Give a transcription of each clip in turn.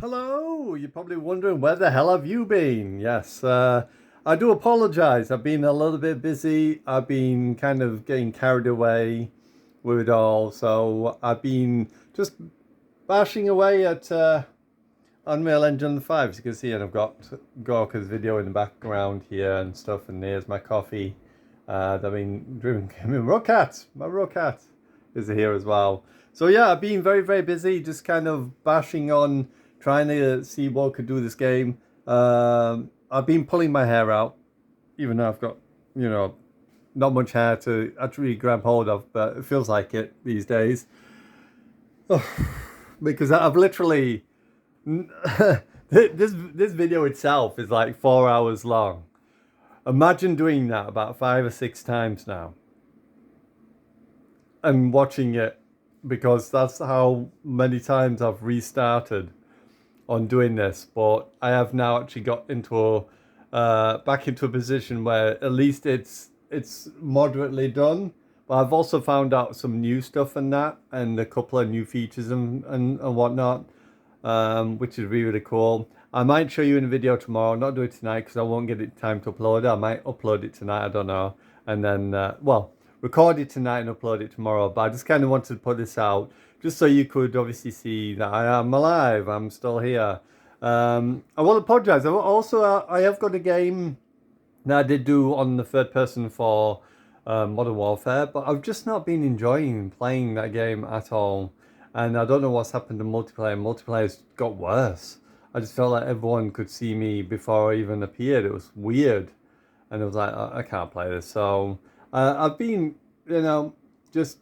Hello, you're probably wondering where the hell have you been? Yes, I do apologize. I've been a little bit busy. I've been kind of getting carried away with it all. So I've been just bashing away at Unreal Engine 5, as you can see, and I've got Gorka's video in the background here and stuff, and there's my coffee. I've been drinking. My Rocat is here as well. So yeah, I've been very, very busy, just kind of bashing on, trying to see what I could do this game. I've been pulling my hair out, even though I've got, you know, not much hair to actually grab hold of, but it feels like it these days. Because I've literally this video itself is like 4 hours long. Imagine doing that about 5 or 6 times now and watching it, because that's how many times I've restarted on doing this. But I have now actually got into back into a position where at least it's moderately done. But I've also found out some new stuff in that, and a couple of new features and whatnot, which is really, really cool. I might show you in a video tomorrow. Not do it tonight because I won't get it time to upload it. I might upload it tonight. I don't know. And then, record it tonight and upload it tomorrow. But I just kind of wanted to put this out just so you could obviously see that I am alive. I'm still here. I will apologize. I have got a game that I did do on the third person for Modern Warfare, but I've just not been enjoying playing that game at all. And I don't know what's happened to multiplayer. Multiplayer's got worse. I just felt like everyone could see me before I even appeared. It was weird. And I was like, I can't play this. So I've been, just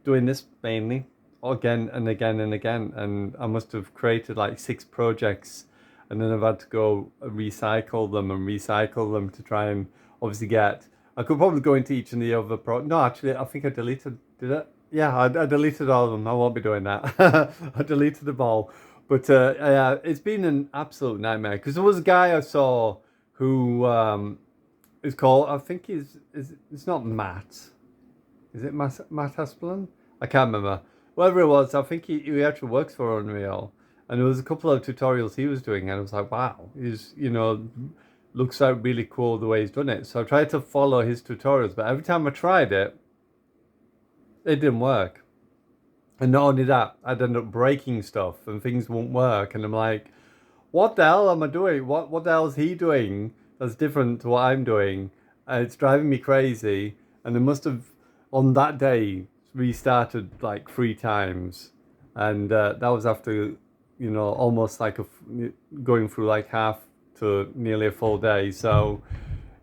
doing this mainly again and again and again. And I must have created like 6 projects. And then I've had to go recycle them to try and obviously get. I could probably go into each and the other No, actually, I think I deleted. Did it? Yeah, I deleted all of them. I won't be doing that. I deleted them all. But yeah, it's been an absolute nightmare. Because there was a guy I saw who is called, I think it's not Matt. Is it Matt Aspelin? I can't remember. Whatever it was, I think he actually works for Unreal. And there was a couple of tutorials he was doing, and I was like, wow, looks like really cool the way he's done it. So I tried to follow his tutorials, but every time I tried it, it didn't work. And not only that, I'd end up breaking stuff and things won't work. And I'm like, what the hell am I doing? What the hell is he doing that's different to what I'm doing? And it's driving me crazy. And I must have, on that day, restarted like 3 times. And that was after, almost like going through like half to nearly a full day. So,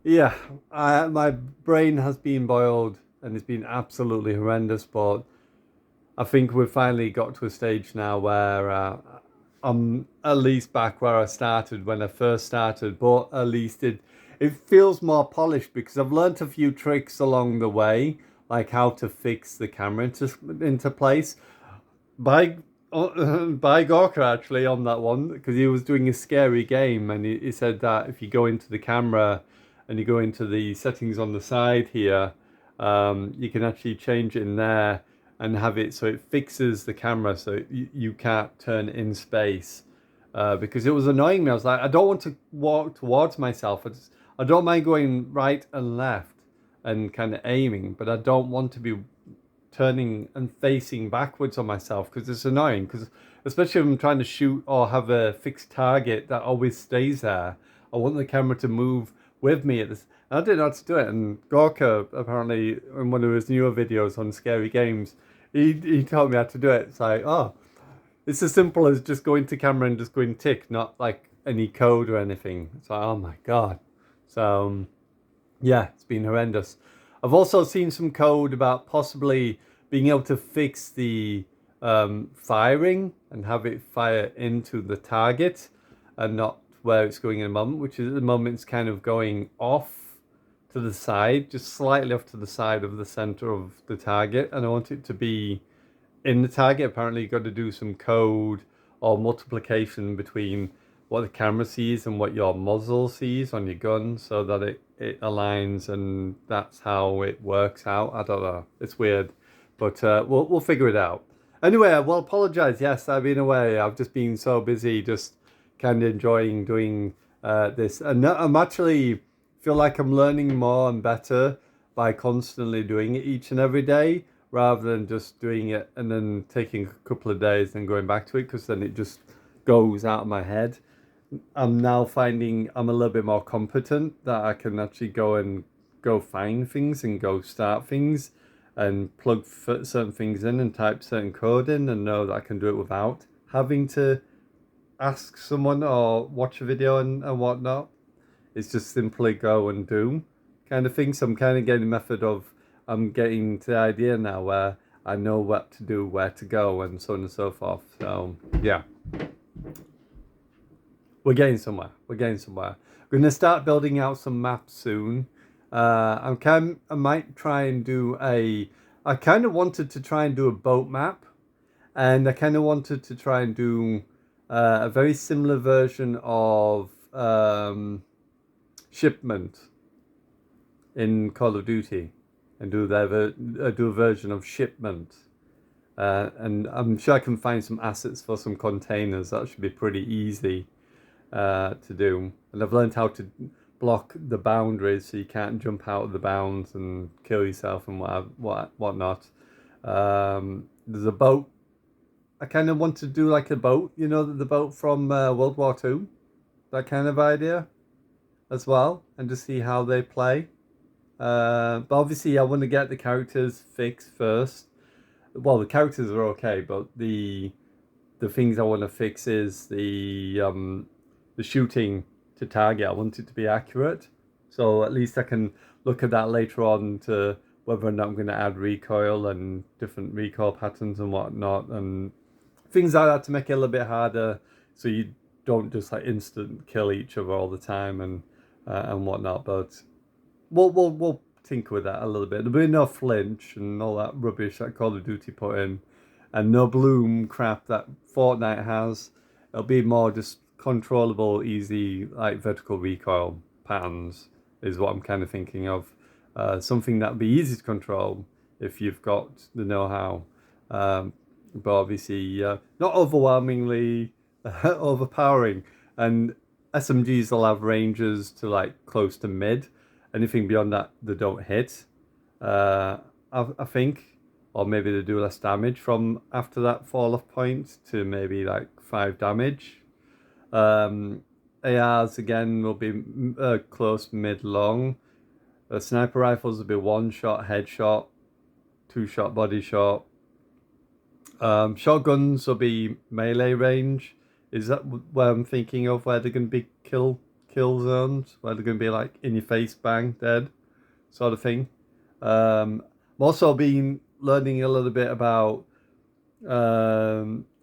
yeah, my brain has been boiled and it's been absolutely horrendous. But I think we've finally got to a stage now where I'm at least back where I started when I first started, but at least it feels more polished because I've learned a few tricks along the way, like how to fix the camera into place by by Gorka actually on that one, because he was doing a scary game, and he said that if you go into the camera and you go into the settings on the side here, you can actually change it in there and have it so it fixes the camera so you can't turn in space. Because it was annoying me. I was like, I don't want to walk towards myself. I don't mind going right and left and kind of aiming, but I don't want to be turning and facing backwards on myself because it's annoying. Because especially if I'm trying to shoot or have a fixed target that always stays there, I want the camera to move with me at this. I didn't know how to do it, and Gorka apparently in one of his newer videos on scary games, he told me how to do it. It's like, oh, it's as simple as just going to camera and just going tick, not like any code or anything. It's like, oh my god. So yeah, it's been horrendous. I've also seen some code about possibly being able to fix the firing and have it fire into the target and not where it's going in the moment, which is at the moment it's kind of going off to the side, just slightly off to the side of the center of the target, and I want it to be in the target. Apparently you've got to do some code or multiplication between what the camera sees and what your muzzle sees on your gun so that it aligns, and that's how it works out. I don't know, it's weird, but we'll figure it out. Anyway, I will apologize. Yes, I've been away. I've just been so busy, just kind of enjoying doing this. And I'm actually feel like I'm learning more and better by constantly doing it each and every day rather than just doing it and then taking a couple of days and going back to it because then it just goes out of my head. I'm now finding I'm a little bit more competent that I can actually go find things and go start things and plug certain things in and type certain code in and know that I can do it without having to ask someone or watch a video and whatnot. It's just simply go and do kind of thing. So I'm kind of getting a method of I'm getting to the idea now where I know what to do, where to go, and so on and so forth. So yeah, we're getting somewhere. We're getting somewhere. We're gonna start building out some maps soon. I might try and do a. I kind of wanted to try and do a boat map, and I kind of wanted to try and do a very similar version of Shipment in Call of Duty, and do a version of Shipment. And I'm sure I can find some assets for some containers. That should be pretty easy to do. And I've learned how to block the boundaries so you can't jump out of the bounds and kill yourself and whatnot. There's a boat. I kind of want to do like a boat, you know, the boat from World War II, that kind of idea as well, and to see how they play. But obviously, I want to get the characters fixed first. Well, the characters are okay, but the things I want to fix is the shooting to target. I want it to be accurate, so at least I can look at that later on to whether or not I'm going to add recoil and different recoil patterns and whatnot, and things like that to make it a little bit harder, so you don't just like instant kill each other all the time and whatnot. But we'll tinker with that a little bit. There'll be no flinch and all that rubbish that Call of Duty put in, and no bloom crap that Fortnite has. It'll be more just controllable, easy, like vertical recoil patterns is what I'm kind of thinking of. Something that'll be easy to control if you've got the know-how, but obviously not overwhelmingly overpowering. And SMGs will have ranges to like close to mid. Anything beyond that, they don't hit. I think, or maybe they do less damage from after that fall off point to maybe like 5 damage. ARs again will be close, mid, long. Sniper rifles will be 1-shot headshot, 2-shot body shot. Shotguns will be melee range. Is that where I'm thinking of where they're going to be kill zones, where they're going to be like in your face, bang, dead, sort of thing. I'm also been learning a little bit about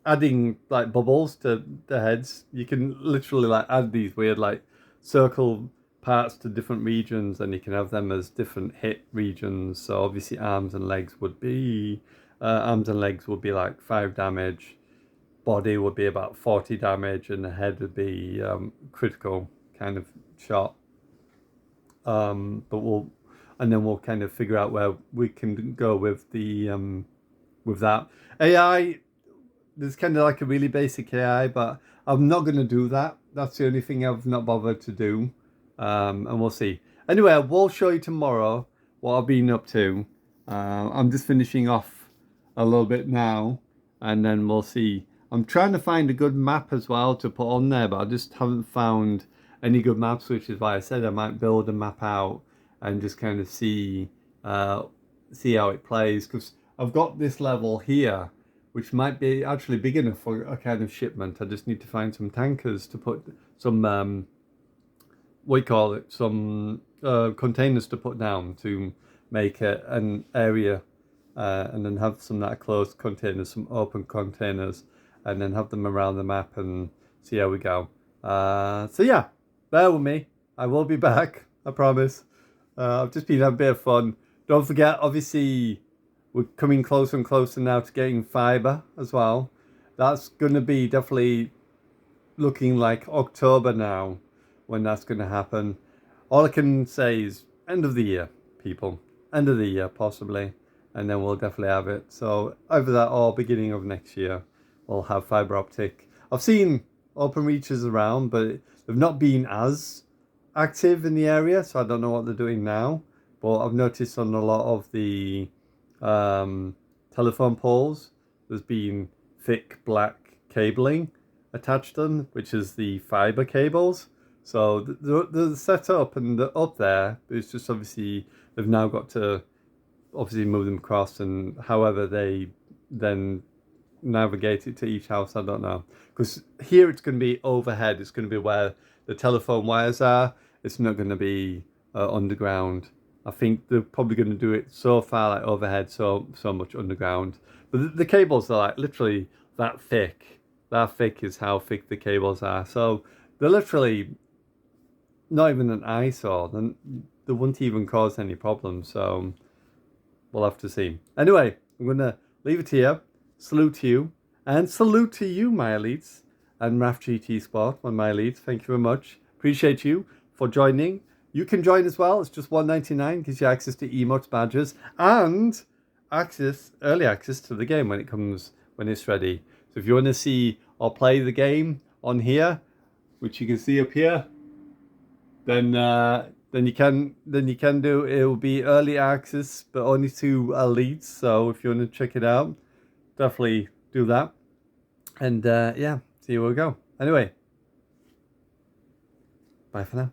adding like bubbles to the heads. You can literally like add these weird like circle parts to different regions, and you can have them as different hit regions. So obviously arms and legs would be like 5 damage, body would be about 40 damage, and the head would be critical kind of shot. But we'll kind of figure out where we can go with the with that AI. There's kind of like a really basic AI, but I'm not going to do that. That's the only thing I've not bothered to do, and we'll see. Anyway, I will show you tomorrow what I've been up to. I'm just finishing off a little bit now, and then we'll see. I'm trying to find a good map as well to put on there, but I just haven't found any good maps, which is why I said I might build a map out and just kind of see how it plays, because I've got this level here which might be actually big enough for a kind of shipment. I just need to find some tankers to put some some containers to put down to make an area, and then have some that are closed containers, some open containers, and then have them around the map and see how we go. So yeah, bear with me. I will be back, I promise. I've just been having a bit of fun. Don't forget, obviously, we're coming closer and closer now to getting fibre as well. That's going to be definitely looking like October now when that's going to happen. All I can say is end of the year, people. End of the year, possibly. and then we'll definitely have it. So either that or beginning of next year, we'll have fiber optic. I've seen Openreaches around, but they've not been as active in the area, so I don't know what they're doing now. But I've noticed on a lot of the telephone poles, there's been thick black cabling attached to them, which is the fiber cables. So they're set up and they're up there, but it's just obviously they've now got to obviously move them across, and however they then navigate it to each house, I don't know. Because here it's going to be overhead, it's going to be where the telephone wires are, it's not going to be underground. I think they're probably going to do it so far like overhead, so much underground. But the cables are like literally that thick. That thick is how thick the cables are. So they're literally not even an eyesore. They wouldn't even cause any problems. So we'll have to see. Anyway, I'm going to leave it here. Salute to you. And salute to you, my elites. And RAF GT Sport, one of my elites. Thank you very much. Appreciate you for joining. You can join as well. It's just $1.99. Gives you access to emotes, badges, and early access to the game when it's ready. So if you want to see or play the game on here, which you can see up here, then you can do. It will be early access, but only to elites. So if you want to check it out, definitely do that. And yeah, see where we go. Anyway, bye for now.